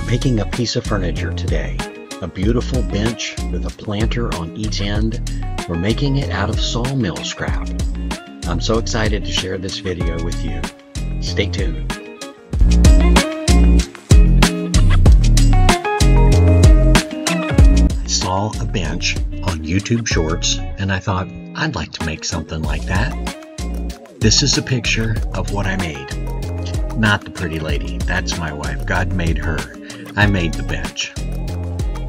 Making a piece of furniture today. A beautiful bench with a planter on each end. We're making it out of sawmill scrap. I'm so excited to share this video with you. Stay tuned. I saw a bench on YouTube Shorts and I thought I'd like to make something like that. This is a picture of what I made. Not the pretty lady, that's my wife. God made her. I made the bench.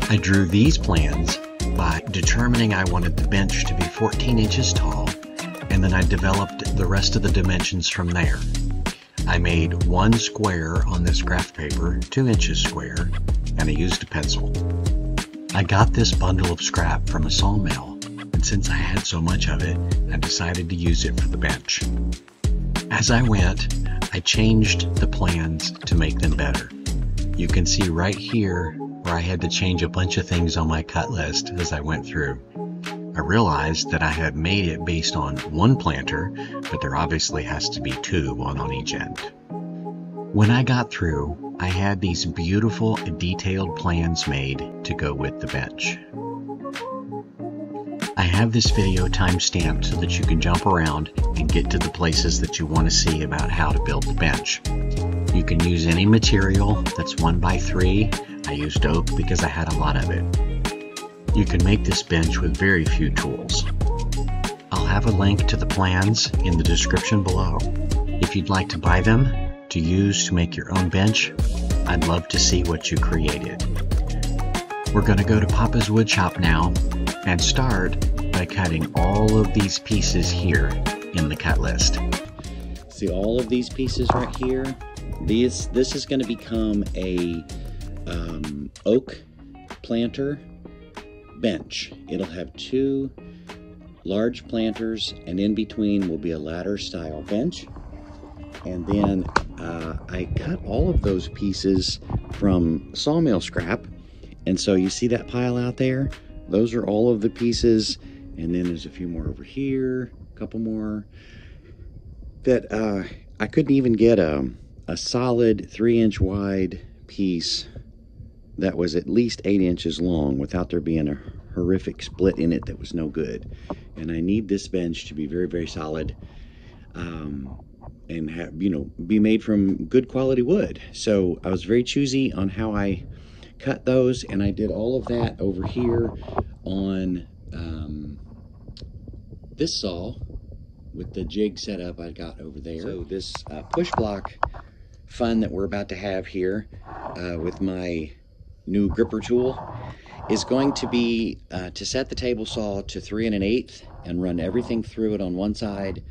I drew these plans by determining I wanted the bench to be 14 inches tall, and then I developed the rest of the dimensions from there. I made one square on this graph paper, 2 inches square, and I used a pencil. I got this bundle of scrap from a sawmill, and since I had so much of it, I decided to use it for the bench. As I went, I changed the plans to make them better. You can see right here where I had to change a bunch of things on my cut list as I went through. I realized that I had made it based on one planter, but there obviously has to be two, one on each end. When I got through, I had these beautiful detailed plans made to go with the bench. I have this video time-stamped so that you can jump around and get to the places that you want to see about how to build the bench. You can use any material that's 1x3. I used oak because I had a lot of it. You can make this bench with very few tools. I'll have a link to the plans in the description below. If you'd like to buy them to use to make your own bench, I'd love to see what you created. We're going to go to Papa's Woodshop now and start by cutting all of these pieces here in the cut list. See all of these pieces right here? This is going to become a oak planter bench. It'll have two large planters, and in between will be a ladder style bench. And then I cut all of those pieces from sawmill scrap, and so you see that pile out there? Those are all of the pieces, and then there's a few more over here, a couple more that I couldn't even get a solid 3-inch wide piece that was at least 8 inches long without there being a horrific split in it that was no good. And I need this bench to be very, very solid and have, be made from good quality wood. So I was very choosy on how I cut those, and I did all of that over here on this saw with the jig set up I got over there. So this push block fun that we're about to have here with my new gripper tool is going to be to set the table saw to 3 1/8 and run everything through it on one side,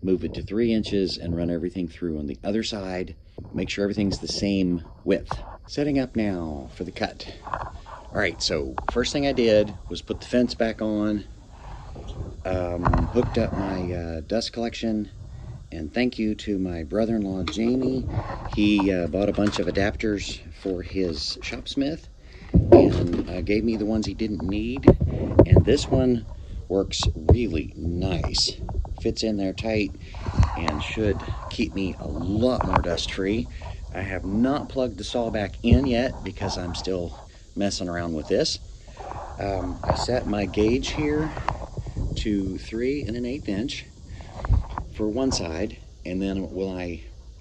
move it to 3 inches and run everything through on the other side, make sure everything's the same width. Setting up now for the cut. All right, so first thing I did was put the fence back on, hooked up my dust collection, and thank you to my brother-in-law Jamie. He bought a bunch of adapters for his shopsmith and gave me the ones he didn't need, and this one works really nice. Fits in there tight and should keep me a lot more dust free. I have not plugged the saw back in yet because I'm still messing around with this. I set my gauge here to 3 1/8 inch for one side, and then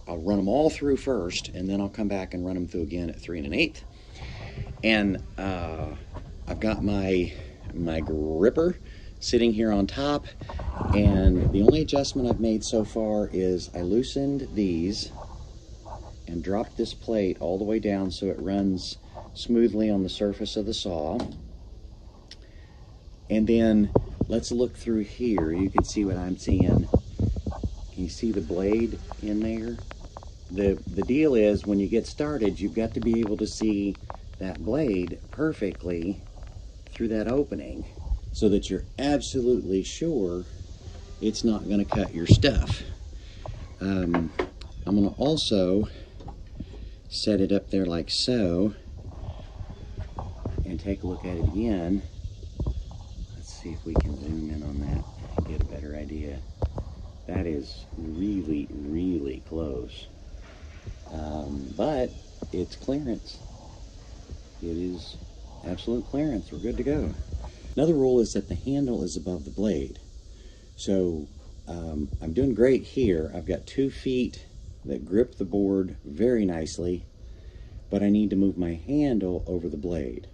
I'll run them all through first, and then I'll come back and run them through again at 3 1/8. And I've got my gripper sitting here on top, and the only adjustment I've made so far is I loosened these and dropped this plate all the way down so it runs smoothly on the surface of the saw. And then let's look through here. You can see what I'm seeing. Can you see the blade in there? The deal is, when you get started, you've got to be able to see that blade perfectly through that opening so that you're absolutely sure it's not going to cut your stuff. I'm going to also set it up there like so and take a look at it again. Let's see if we can zoom in on that and get a better idea. That is really, really close. But it's clearance. it is absolute clearance. We're good to go. Another rule is that the handle is above the blade. So I'm doing great here. I've got 2 feet that grip the board very nicely, but I need to move my handle over the blade.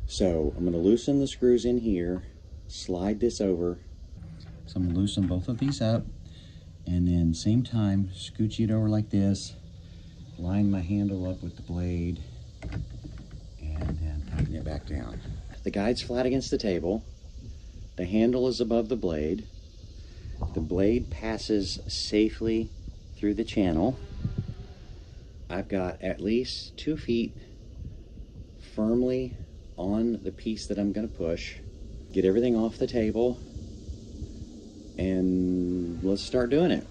So I'm going to loosen the screws in here, slide this over. So I'm going to loosen both of these up, and then same time scooch it over like this, line my handle up with the blade, and then tighten it back down. The guide's flat against the table. The handle is above the blade. The blade passes safely through the channel. I've got at least 2 feet firmly on the piece that I'm going to push. Get everything off the table, and let's start doing it.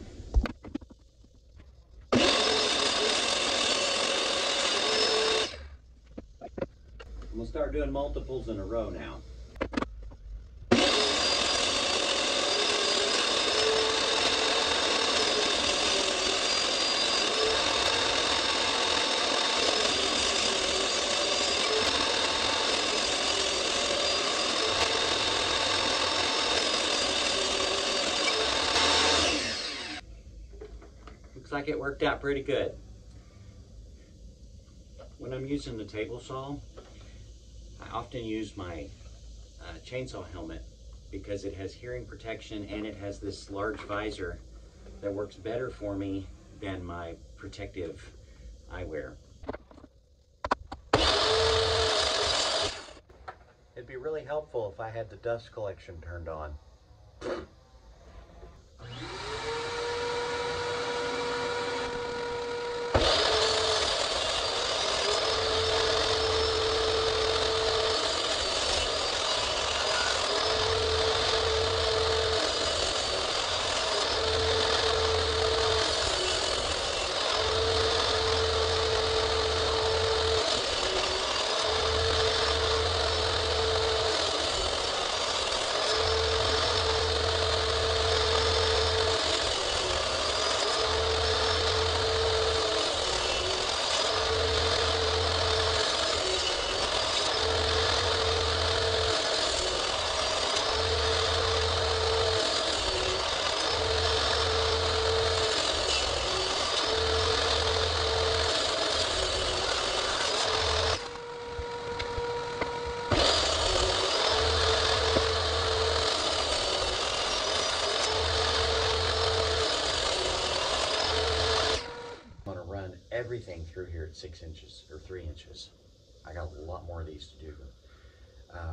I'm going to start doing multiples in a row now. Looks like it worked out pretty good. When I'm using the table saw, I often use my chainsaw helmet because it has hearing protection and it has this large visor that works better for me than my protective eyewear. It'd be really helpful if I had the dust collection turned on. Everything through here at 6 inches or 3 inches. I got a lot more of these to do.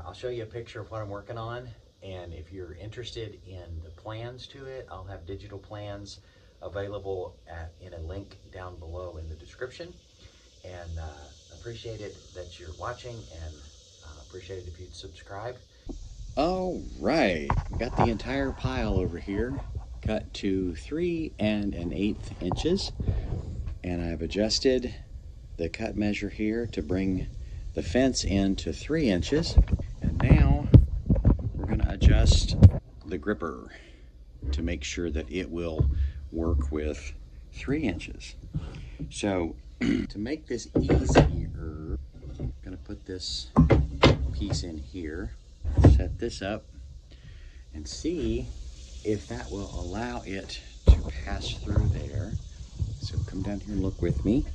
I'll show you a picture of what I'm working on, and if you're interested in the plans to it, I'll have digital plans available in a link down below in the description. And appreciate it that you're watching, and appreciate it if you'd subscribe. All right, got the entire pile over here cut to 3 1/8 inches. And I've adjusted the cut measure here to bring the fence in to 3 inches. And now we're going to adjust the gripper to make sure that it will work with 3 inches. So to make this easier, I'm going to put this piece in here, set this up, and see if that will allow it to pass through there. So come down here and look with me,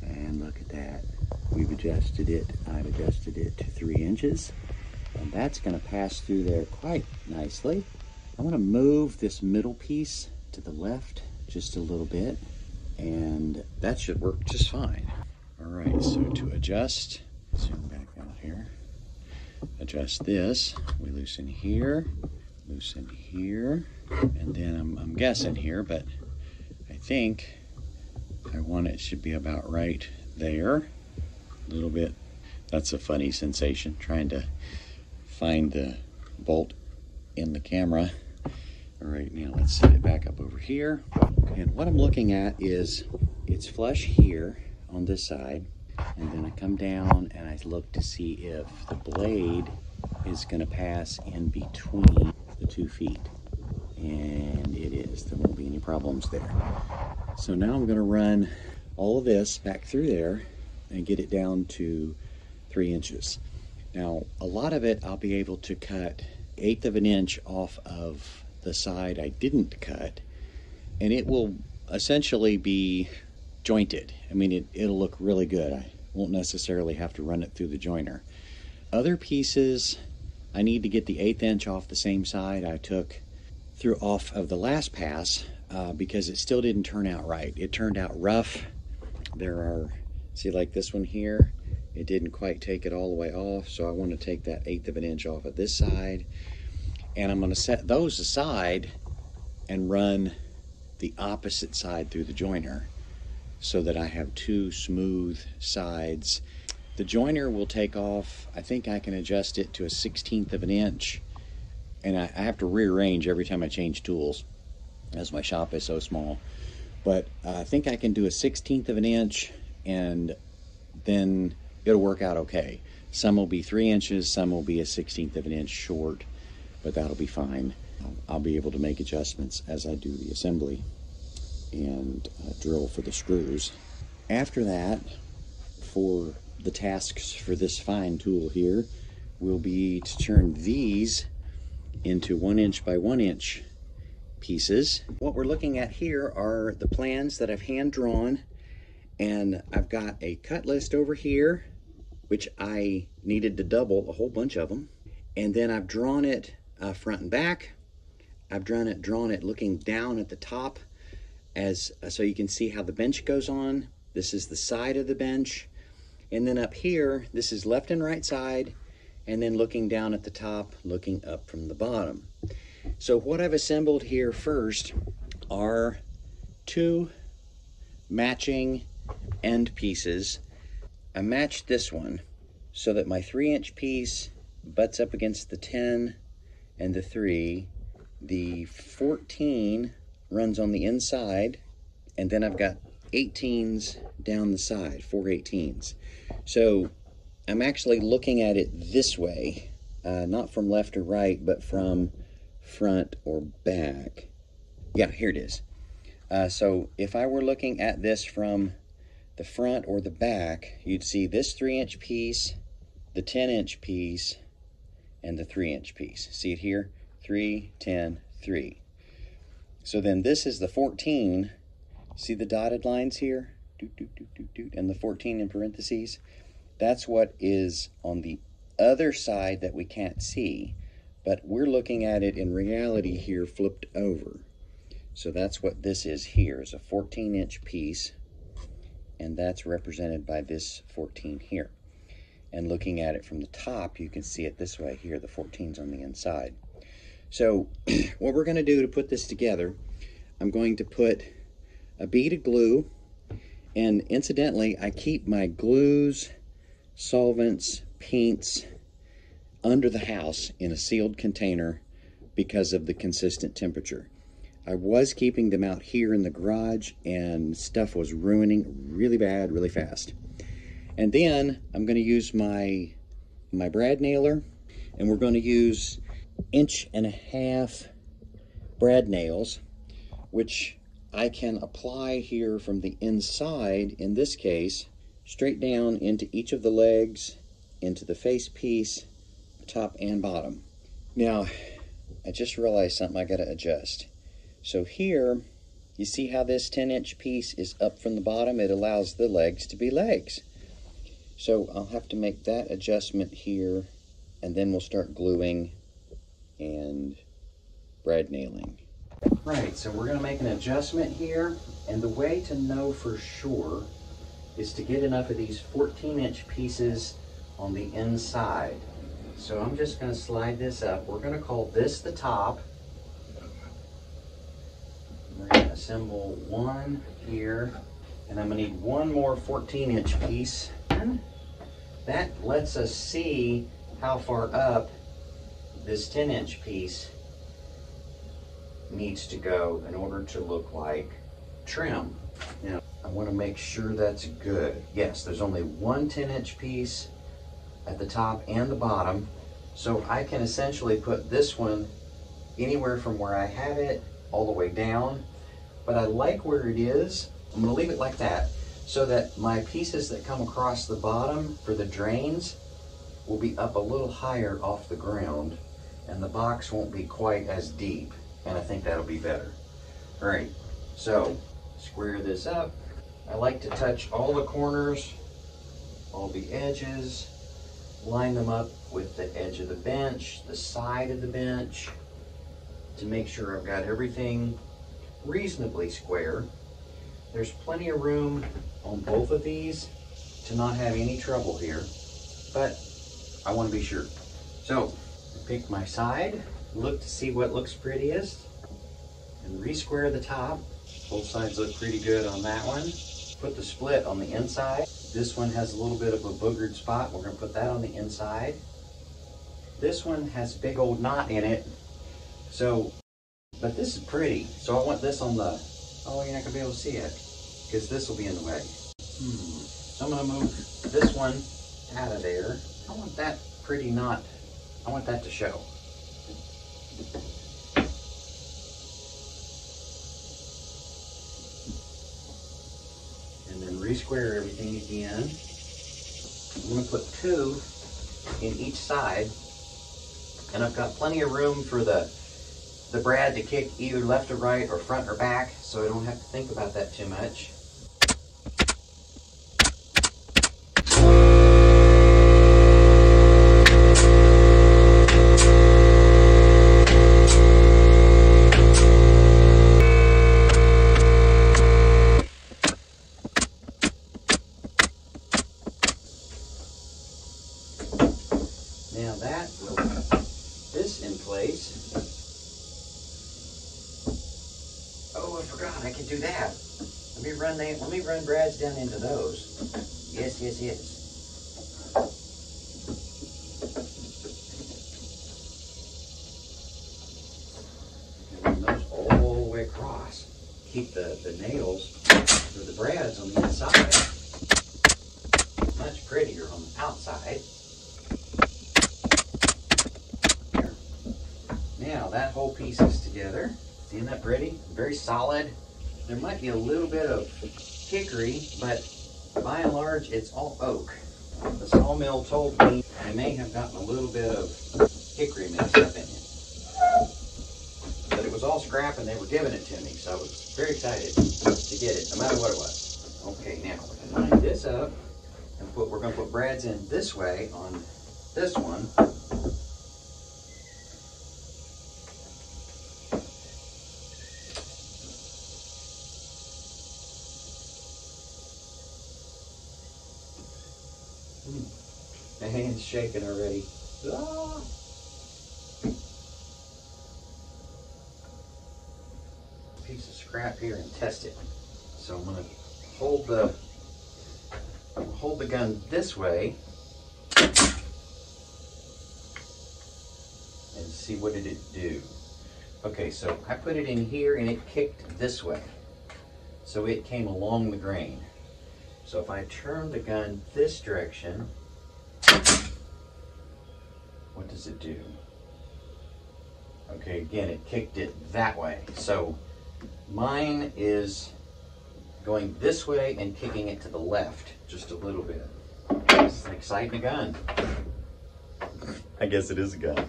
and look at that. We've adjusted it. I've adjusted it to 3 inches, and that's going to pass through there quite nicely. I want to move this middle piece to the left just a little bit, and that should work just fine. All right, so to adjust, zoom back out here, adjust this, we loosen here, and then I'm guessing here, but I think I want it should be about right there. A little bit. That's a funny sensation, trying to find the bolt in the camera. All right, now let's set it back up over here. And what I'm looking at is it's flush here on this side, and then I come down and I look to see if the blade is going to pass in between the 2 feet. And it is. There won't be any problems there. So now I'm going to run all of this back through there and get it down to 3 inches. Now, a lot of it I'll be able to cut 1/8 of an inch off of the side I didn't cut, and it will essentially be jointed. I mean, it'll look really good. I won't necessarily have to run it through the joiner. Other pieces, I need to get the 1/8 inch off the same side I took through off of the last pass because it still didn't turn out right. It turned out rough. There are, see, like this one here, it didn't quite take it all the way off, so I want to take that 1/8 of an inch off of this side, and I'm going to set those aside and run the opposite side through the joiner so that I have 2 smooth sides. The joiner will take off, I think I can adjust it to a 1/16 of an inch, and I have to rearrange every time I change tools as my shop is so small, but I think I can do a 1/16 of an inch, and then it'll work out okay. Some will be 3 inches, some will be a 1/16 of an inch short, but that'll be fine. I'll be able to make adjustments as I do the assembly and drill for the screws. After that, for the tasks for this fine tool here will be to turn these into 1 inch by 1 inch pieces. What we're looking at here are the plans that I've hand drawn, and I've got a cut list over here, which I needed to double a whole bunch of them, and then I've drawn it front and back. I've drawn it looking down at the top, as so you can see how the bench goes on. This is the side of the bench, and then up here, this is left and right side, and then looking down at the top, looking up from the bottom. So what I've assembled here first are 2 matching end pieces. I matched this one so that my 3 inch piece butts up against the 10 and the 3. The 14 runs on the inside, and then I've got 18s down the side, 4 18s. So I'm actually looking at it this way, not from left or right, but from front or back. Yeah, here it is. So if I were looking at this from the front or the back, you'd see this 3 inch piece, the 10 inch piece, and the 3 inch piece. See it here? 3, 10, 3. So then this is the 14. See the dotted lines here? Doot, doot, doot, doot, doot, and the 14 in parentheses? That's what is on the other side that we can't see, but we're looking at it in reality here flipped over. So that's what this is here, is a 14 inch piece, and that's represented by this 14 here. And looking at it from the top, you can see it this way here, the 14's on the inside. So what we're going to do to put this together, I'm going to put a bead of glue, and incidentally, I keep my glues, solvents, paints under the house in a sealed container because of the consistent temperature. I was keeping them out here in the garage, and stuff was ruining really bad, really fast. And then I'm going to use my brad nailer, and we're going to use 1.5 inch brad nails, which I can apply here from the inside, in this case, straight down into each of the legs, into the face piece, top and bottom. Now, I just realized something I got to adjust. So here, you see how this 10 inch piece is up from the bottom? It allows the legs to be legs. So I'll have to make that adjustment here, and then we'll start gluing and brad nailing. Right, so we're going to make an adjustment here, and the way to know for sure is to get enough of these 14 inch pieces on the inside. So I'm just going to slide this up. We're going to call this the top. We're going to assemble one here, and I'm going to need one more 14 inch piece. That lets us see how far up this 10 inch piece needs to go in order to look like trim. Now, I want to make sure that's good. Yes, there's only one 10 inch piece at the top and the bottom, so I can essentially put this one anywhere from where I have it all the way down, but I like where it is. I'm going to leave it like that. so that my pieces that come across the bottom for the drains will be up a little higher off the ground, and the box won't be quite as deep, and I think that'll be better. All right, so square this up. I like to touch all the corners, all the edges, line them up with the edge of the bench, the side of the bench, to make sure I've got everything reasonably square. There's plenty of room on both of these to not have any trouble here, but I want to be sure. So I pick my side, look to see what looks prettiest, and re-square the top. Both sides look pretty good on that one. Put the split on the inside. This one has a little bit of a boogered spot. We're going to put that on the inside. This one has a big old knot in it. So, but this is pretty. So I want this on the, oh, you're not going to be able to see it because this will be in the way. So I'm going to move this one out of there. I want that pretty knot, I want that to show. And then re-square everything again. I'm going to put 2 in each side, and I've got plenty of room for the brad to kick either left or right or front or back, so I don't have to think about that too much. Now that will put this in place. Oh, I forgot I can do that. Let me run brads down into those. Yes. And run those all the way across. Keep the nails or the brads on the inside. Much prettier on the outside. Now that whole piece is together. Isn't that pretty? Very solid. There might be a little bit of hickory, but by and large it's all oak. The sawmill told me I may have gotten a little bit of hickory mixed up in it. But it was all scrap and they were giving it to me, so I was very excited to get it, no matter what it was. Okay, now we're going to line this up and we're going to put brads in this way on this one. My hand's shaking already. Ah. Piece of scrap here and test it. So I'm going to hold the gun this way and see what did it do. Okay, so I put it in here and it kicked this way. So it came along the grain. So if I turn the gun this direction, what does it do? Okay, again, it kicked it that way. So mine is going this way and kicking it to the left just a little bit. It's like sighting a gun. I guess it is a gun.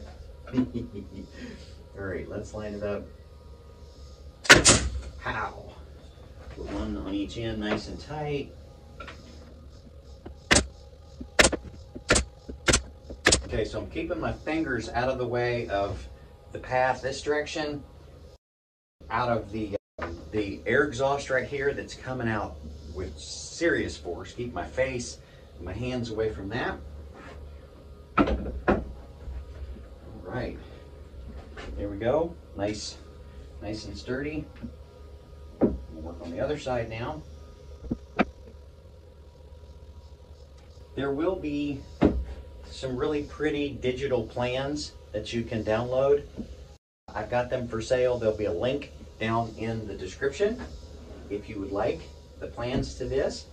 All right, let's line it up. Pow! Put one on each end nice and tight. Okay, so I'm keeping my fingers out of the way of the path this direction, out of the air exhaust right here that's coming out with serious force. Keep my face and my hands away from that. All right, there we go. Nice and sturdy. We'll work on the other side now. There will be some really pretty digital plans that you can download. I've got them for sale. There'll be a link down in the description if you would like the plans to this.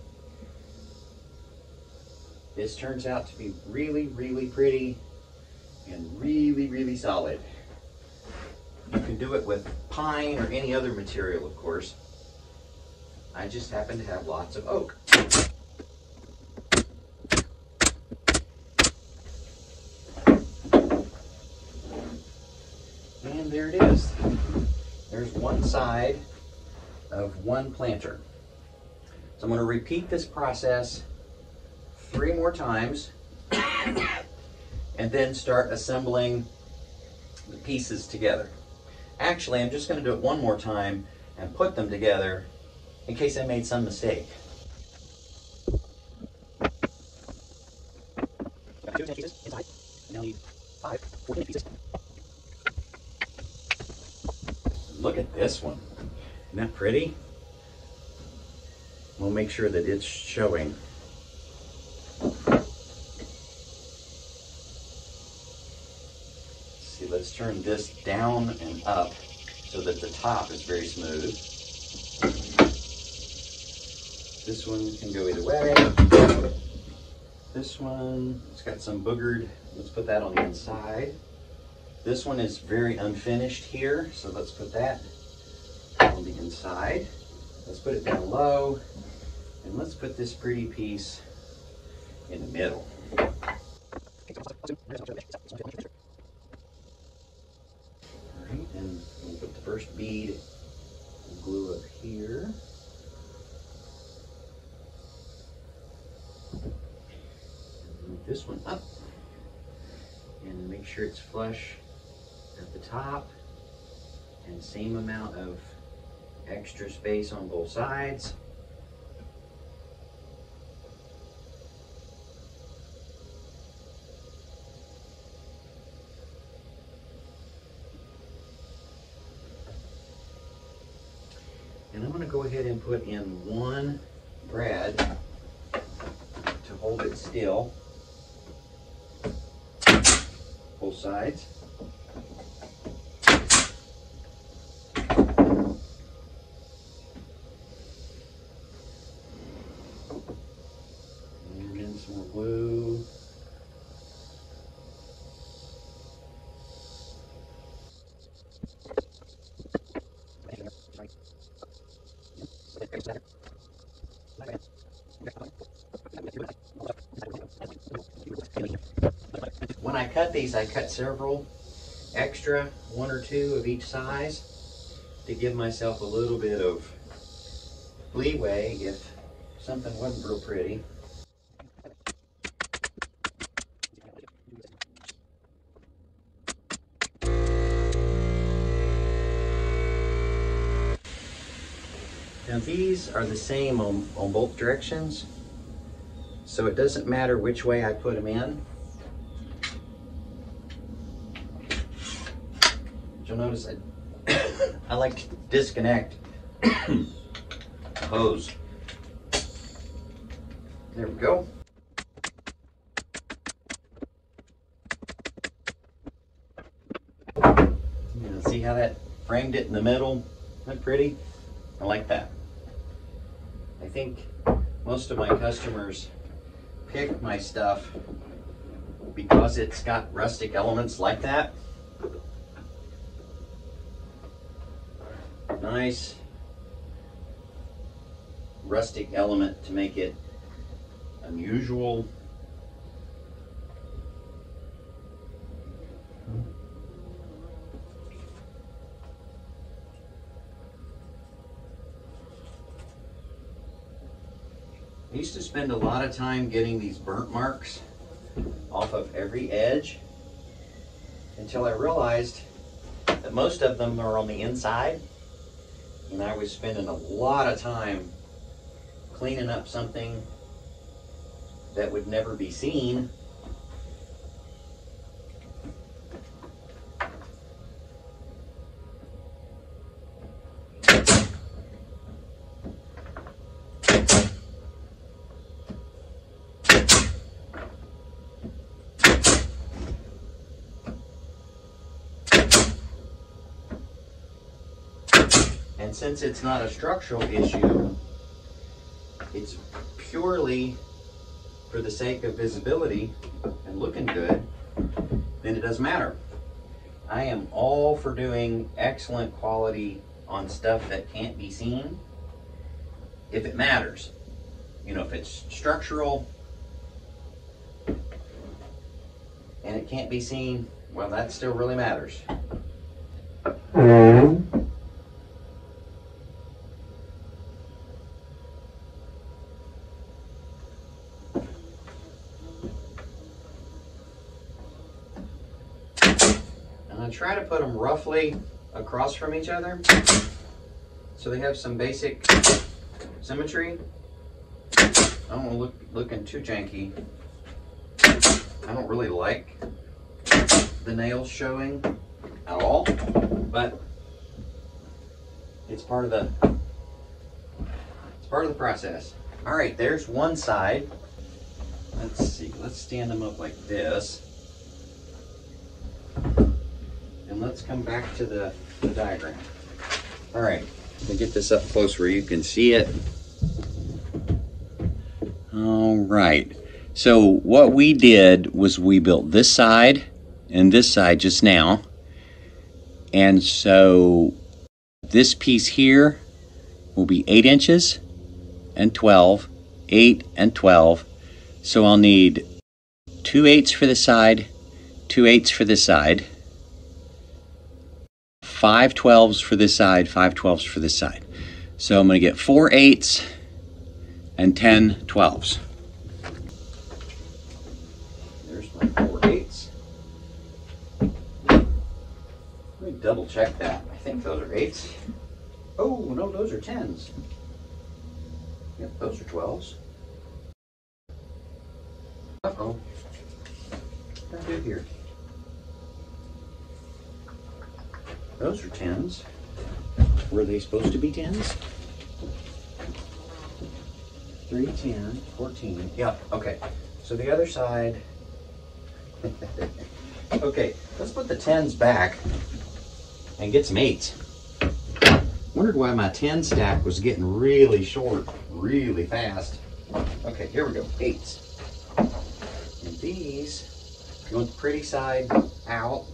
This turns out to be really pretty and really solid. You can do it with pine or any other material, of course. I just happen to have lots of oak. And there it is. There's one side of one planter. So I'm going to repeat this process 3 more times and then start assembling the pieces together. Actually, I'm just going to do it 1 more time and put them together in case I made some mistake. Got 2 pieces inside. I now need 5 14 pieces. Look at this one. Isn't that pretty? We'll make sure that it's showing. See, let's turn this down and up so that the top is very smooth. This one can go either way. This one, it's got some boogered. Let's put that on the inside. This one is very unfinished here, so let's put that on the inside. Let's put it down low, and let's put this pretty piece in the middle. All right, and we'll put the first bead and glue up here. And move this one up, and make sure it's flush at the top, and same amount of extra space on both sides. And I'm going to go ahead and put in 1 brad to hold it still, both sides. And then some more glue. When I cut these, I cut several extra, 1 or 2 of each size, to give myself a little bit of leeway if something wasn't real pretty. Now these are the same on both directions, so it doesn't matter which way I put them in. You'll notice I like to disconnect the hose. There we go. See how that framed it in the middle? Isn't that pretty? I like that. I think most of my customers pick my stuff because it's got rustic elements like that. Nice rustic element to make it unusual. I used to spend a lot of time getting these burnt marks off of every edge until I realized that most of them are on the inside, and I was spending a lot of time cleaning up something that would never be seen. And since it's not a structural issue, it's purely for the sake of visibility and looking good, then it doesn't matter. I am all for doing excellent quality on stuff that can't be seen. if it matters. You know, if it's structural and it can't be seen, well, that still really matters. And I try to put them roughly across from each other so they have some basic symmetry. I don't want to looking too janky. I don't really like the nails showing at all, but it's part of the process. All right, there's one side. Let's see. Let's stand them up like this, and let's come back to the diagram. All right, let me get this up close where you can see it. All right, so what we did was we built this side and this side just now. And so this piece here will be 8 inches and 12, 8 and 12. So I'll need 2 8s for this side, 2 8s for this side, 5 12s for this side, 5 12s for this side. So I'm going to get 4 8s and 10 12s. There's my 4 8s. Let me double check that. I think those are 8s. Oh, no, those are 10s. Yep, those are 12s. Uh-oh. What did I do here? Those are 10s. Were they supposed to be 10s? 3, 10, 14. Yep, okay. So the other side. Okay, let's put the 10s back and get some 8s. Wondered why my 10 stack was getting really short really fast. Okay, here we go, 8s. And these, you want the pretty side out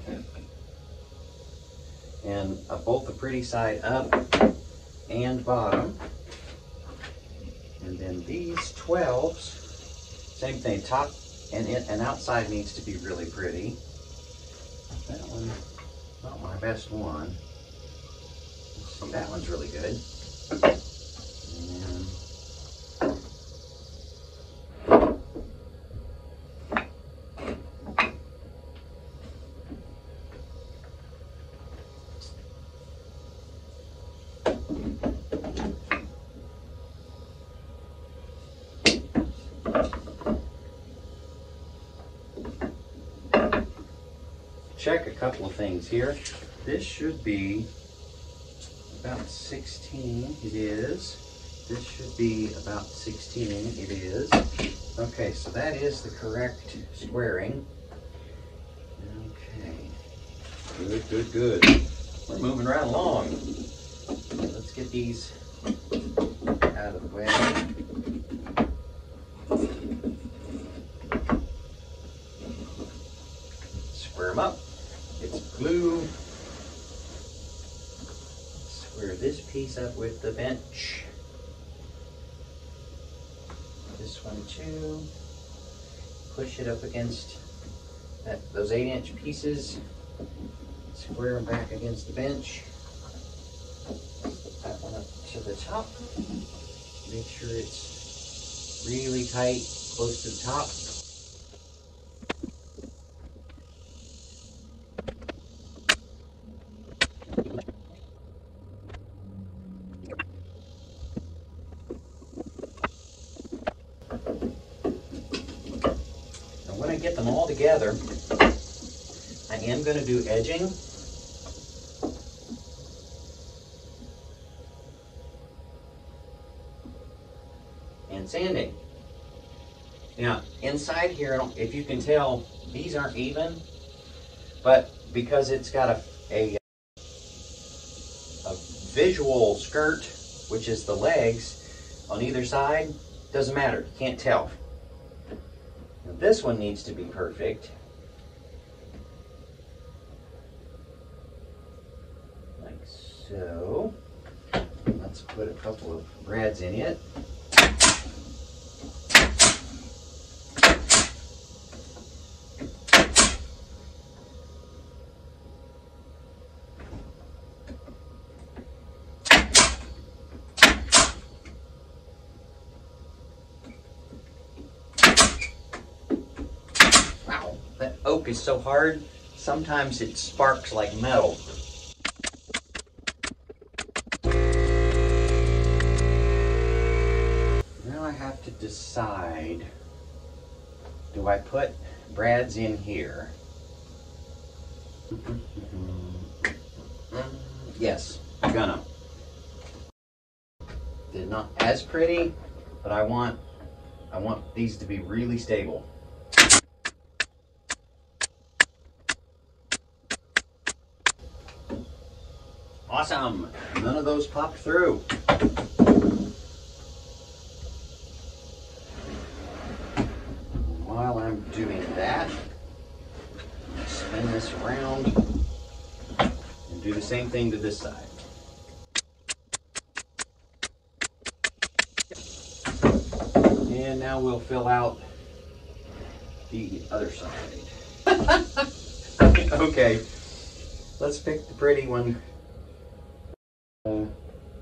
and both the pretty side up and bottom. And then these 12s, same thing, top and outside needs to be really pretty. That one, not my best one. Let's see, that one's really good. And check a couple of things here. This should be about 16. It is. This should be about 16. It is. Okay, so that is the correct squaring. Okay. Good, good, good. We're moving right along. Let's get these out of the way. Square them up. It's glue. Square this piece up with the bench. This one too. Push it up against those 8-inch pieces. Square them back against the bench. Put that one up to the top. Make sure it's really tight, close to the top. When I get them all together, I am going to do edging. And sanding. Now, inside here, if you can tell, these aren't even, but because it's got a visual skirt, which is the legs, on either side, doesn't matter, you can't tell. Now, this one needs to be perfect. Like so. Let Let's put a couple of brads in it. Wow, that oak is so hard, sometimes it sparks like metal. Now I have to decide, do I put brads in here? Yes, I'm gonna. They're not as pretty, but I want these to be really stable. Awesome! None of those popped through. While I'm doing that, spin this around and do the same thing to this side. And now we'll fill out the other side. Okay, let's pick the pretty one.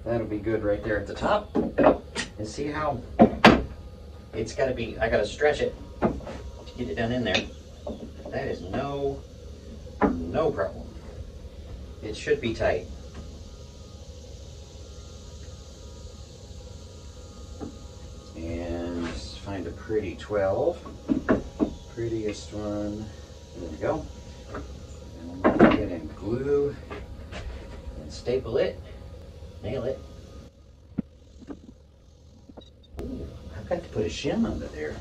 That'll be good right there at the top. And see how it's gotta be, I gotta stretch it to get it done in there. That is no problem. It should be tight. And find a pretty 12. Prettiest one. There we go. And we'll go ahead and glue and staple it. Nail it. Ooh, I've got to put a shim under there.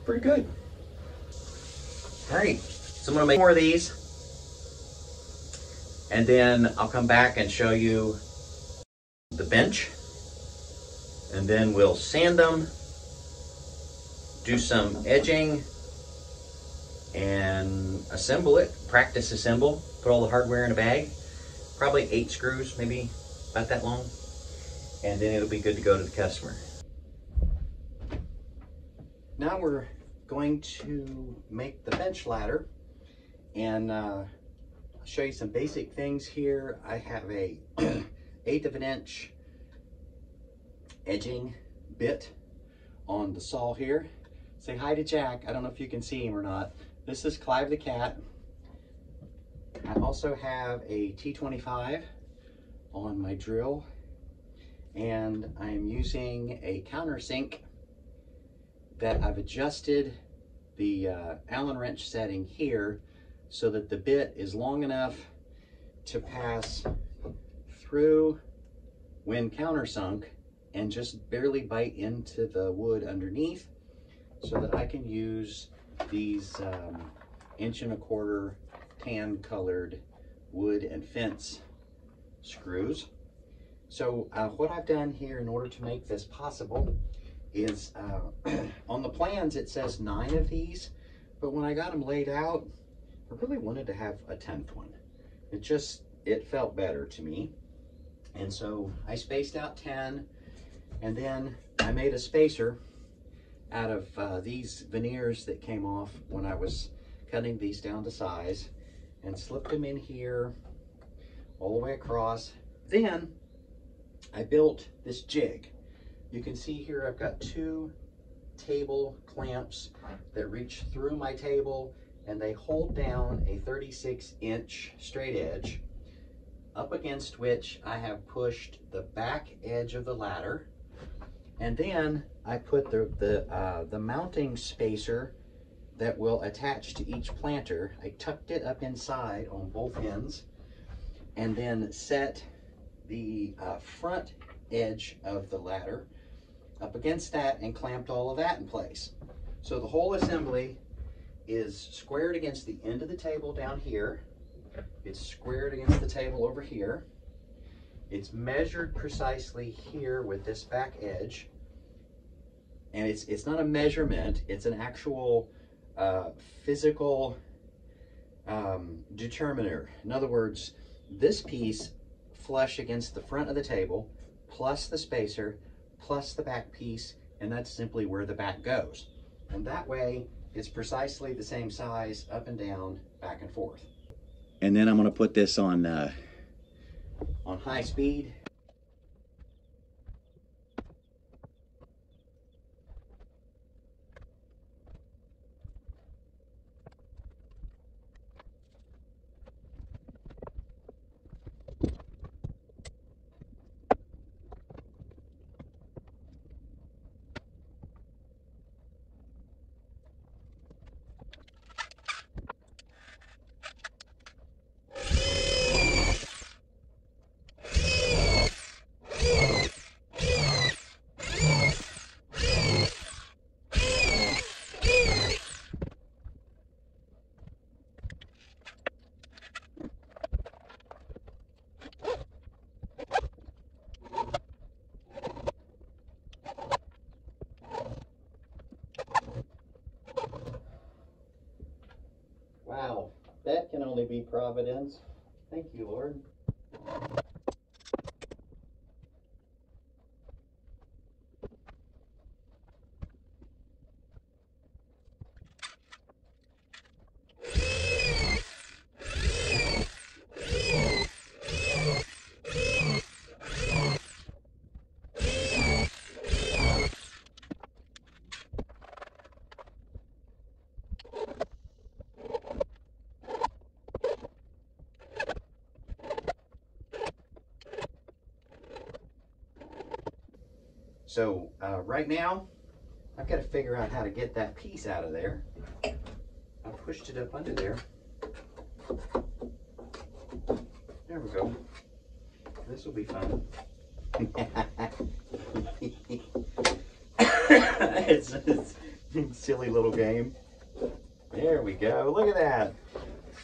Pretty good. All right, so I'm gonna make more of these, and then I'll come back and show you the bench, and then we'll sand them, do some edging, and assemble it, practice assemble, put all the hardware in a bag, probably 8 screws, maybe about that long, and then it'll be good to go to the customer. Now we're going to make the bench ladder, and I'll show you some basic things here. I have a 1/8 of an inch edging bit on the saw here. Say hi to Jack. I don't know if you can see him or not. This is Clive the cat. I also have a T25 on my drill, and I'm using a countersink that I've adjusted the Allen wrench setting here so that the bit is long enough to pass through when countersunk and just barely bite into the wood underneath, so that I can use these 1¼ inch tan colored wood and fence screws. So what I've done here in order to make this possible is on the plans it says 9 of these, but when I got them laid out, I really wanted to have a 10th one. It felt better to me, and so I spaced out 10, and then I made a spacer out of these veneers that came off when I was cutting these down to size, and slipped them in here all the way across. Then I built this jig. You can see here I've got 2 table clamps that reach through my table, and they hold down a 36-inch straight edge, up against which I have pushed the back edge of the ladder. And then I put the mounting spacer that will attach to each planter. I tucked it up inside on both ends and then set the front edge of the ladder up against that and clamped all of that in place. So the whole assembly is squared against the end of the table down here. It's squared against the table over here. It's measured precisely here with this back edge. And it's not a measurement, it's an actual physical determiner. In other words, this piece flush against the front of the table, plus the spacer, plus the back piece, and that's simply where the back goes. And that way, it's precisely the same size up and down, back and forth. And then I'm going to put this on high speed. Wow, that can only be providence. Thank you, Lord. So right now, I've got to figure out how to get that piece out of there. I pushed it up under there. There we go. This will be fun. it's a silly little game. There we go. Look at that.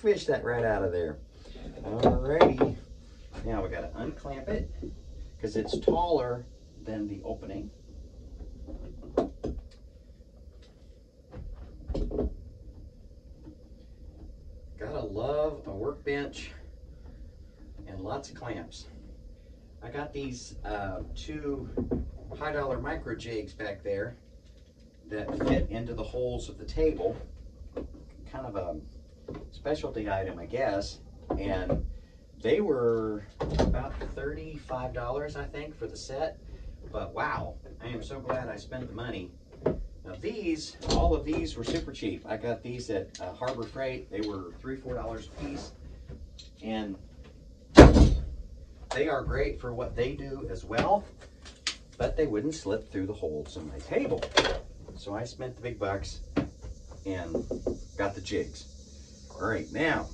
Fish that right out of there. Alrighty. Now we got to unclamp it because it's taller than the opening. Gotta love a workbench and lots of clamps. I got these two high-dollar micro jigs back there that fit into the holes of the table. Kind of a specialty item, I guess. And they were about $35, I think, for the set. But wow, I am so glad I spent the money. Now these, all of these were super cheap. I got these at Harbor Freight. They were $3, $4 a piece. And they are great for what they do as well, but they wouldn't slip through the holes in my table. So I spent the big bucks and got the jigs. All right, now,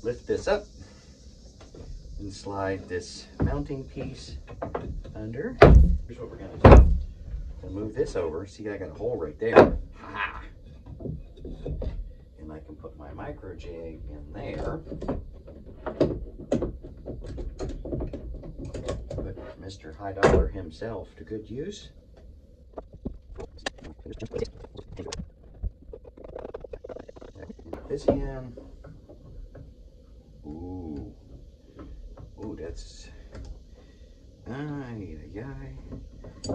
lift this up and slide this mounting piece under. Here's what we're gonna do. We'll move this over. See, I got a hole right there. Ha! And I can put my micro jig in there. Put Mr. High Dollar himself to good use. Put this in. Ooh. Ooh, that's...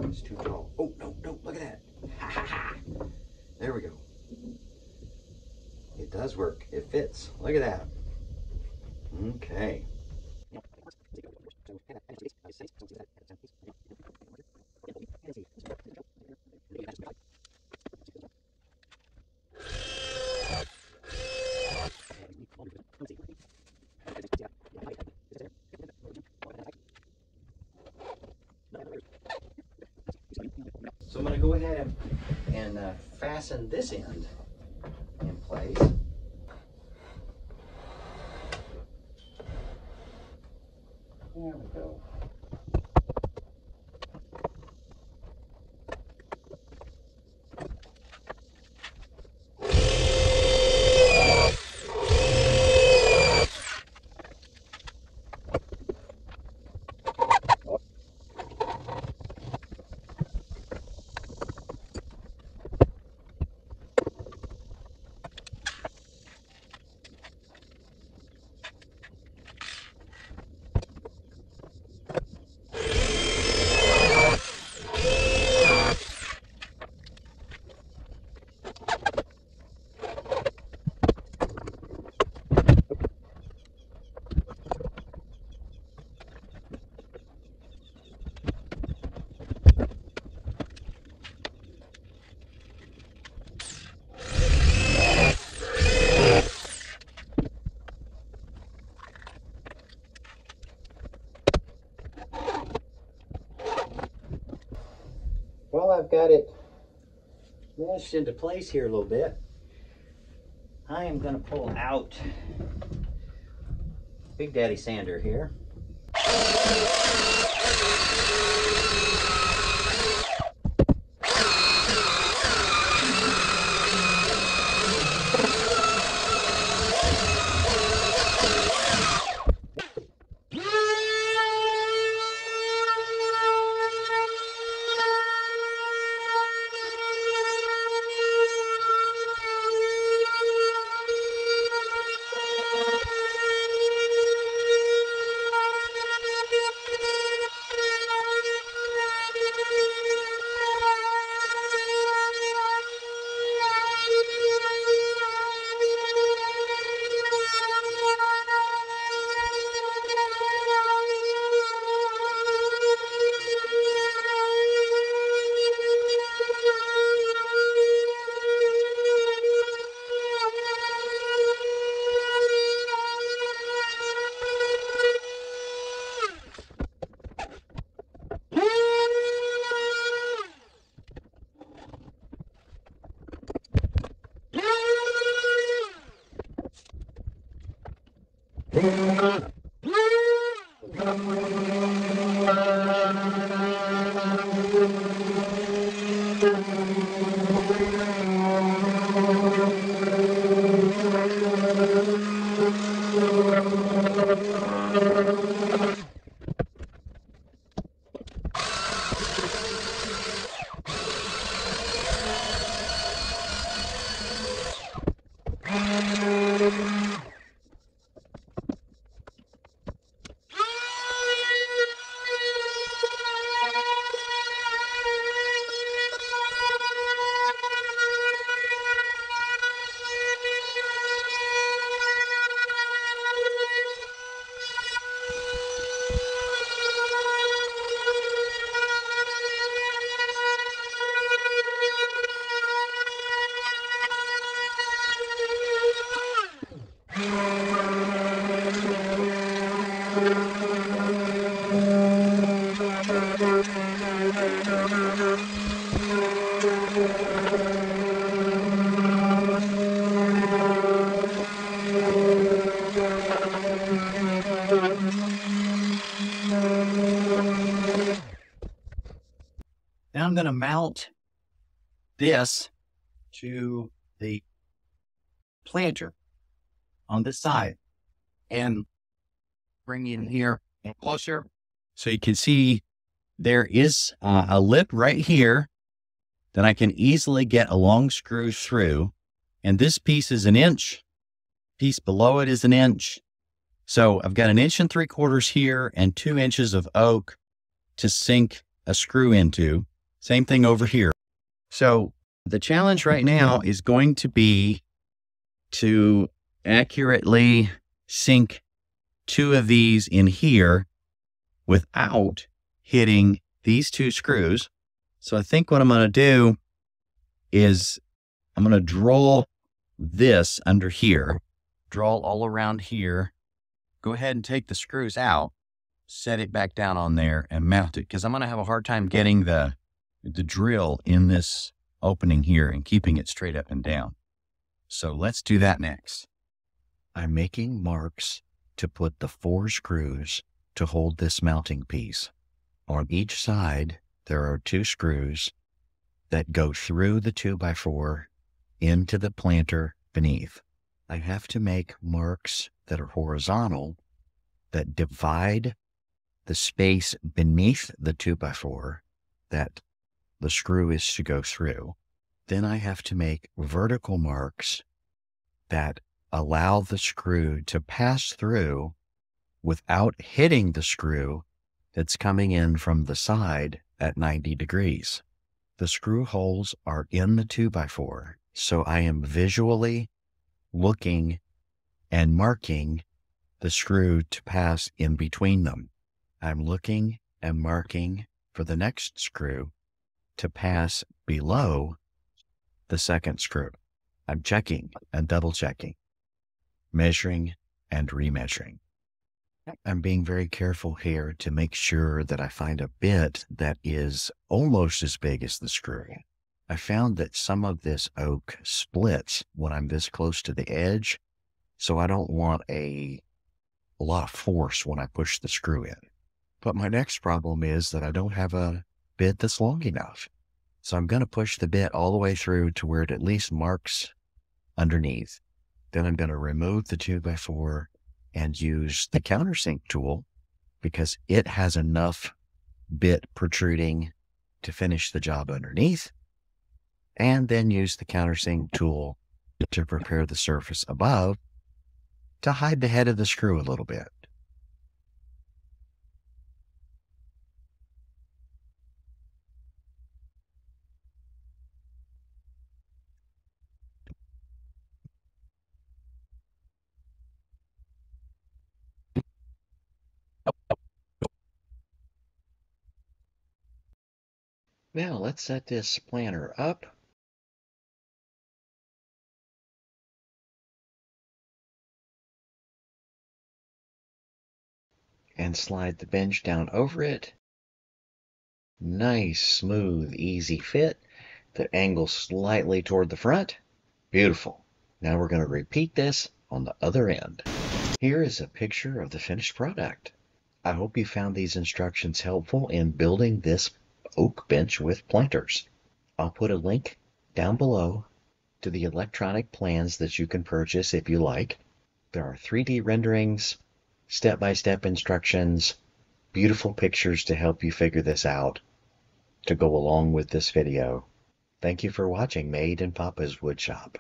It's too tall. Oh, no, no, look at that. Ha, ha, ha. There we go. It does work. It fits. Look at that. Okay. So I'm going to go ahead and fasten this end in place. There we go. Well, I've got it meshed into place here a little bit. I am going to pull out Big Daddy sander here. Now I'm going to mount this to the planter on this side and bring in here and closer so you can see there is a lip right here that I can easily get a long screw through. And this piece is 1 inch, piece below it is 1 inch. So I've got 1 3/4 inches here and 2 inches of oak to sink a screw into. Same thing over here. So the challenge right now is going to be to accurately sink 2 of these in here without hitting these 2 screws. So I think what I'm going to do is I'm going to draw this under here, draw all around here, go ahead and take the screws out, set it back down on there and mount it, because I'm going to have a hard time getting the the drill in this opening here and keeping it straight up and down. So let's do that next. I'm making marks to put the 4 screws to hold this mounting piece. On each side, there are 2 screws that go through the 2x4 into the planter beneath. I have to make marks that are horizontal that divide the space beneath the 2x4 that the screw is to go through. Then I have to make vertical marks that allow the screw to pass through without hitting the screw that's coming in from the side at 90 degrees. The screw holes are in the 2x4, so I am visually looking and marking the screw to pass in between them. I'm looking and marking for the next screw to pass below the second screw. I'm checking and double checking, measuring and remeasuring. I'm being very careful here to make sure that I find a bit that is almost as big as the screw. I found that some of this oak splits when I'm this close to the edge, so I don't want a lot of force when I push the screw in. But my next problem is that I don't have a bit that's long enough. So I'm going to push the bit all the way through to where it at least marks underneath. Then I'm going to remove the 2x4 and use the countersink tool because it has enough bit protruding to finish the job underneath, and then use the countersink tool to prepare the surface above to hide the head of the screw a little bit. Now let's set this planter up. And slide the bench down over it. Nice, smooth, easy fit that angles slightly toward the front. Beautiful. Now we're going to repeat this on the other end. Here is a picture of the finished product. I hope you found these instructions helpful in building this oak bench with planters. I'll put a link down below to the electronic plans that you can purchase if you like. There are 3D renderings, step-by-step instructions, beautiful pictures to help you figure this out to go along with this video. Thank you for watching Made in Papa's Woodshop.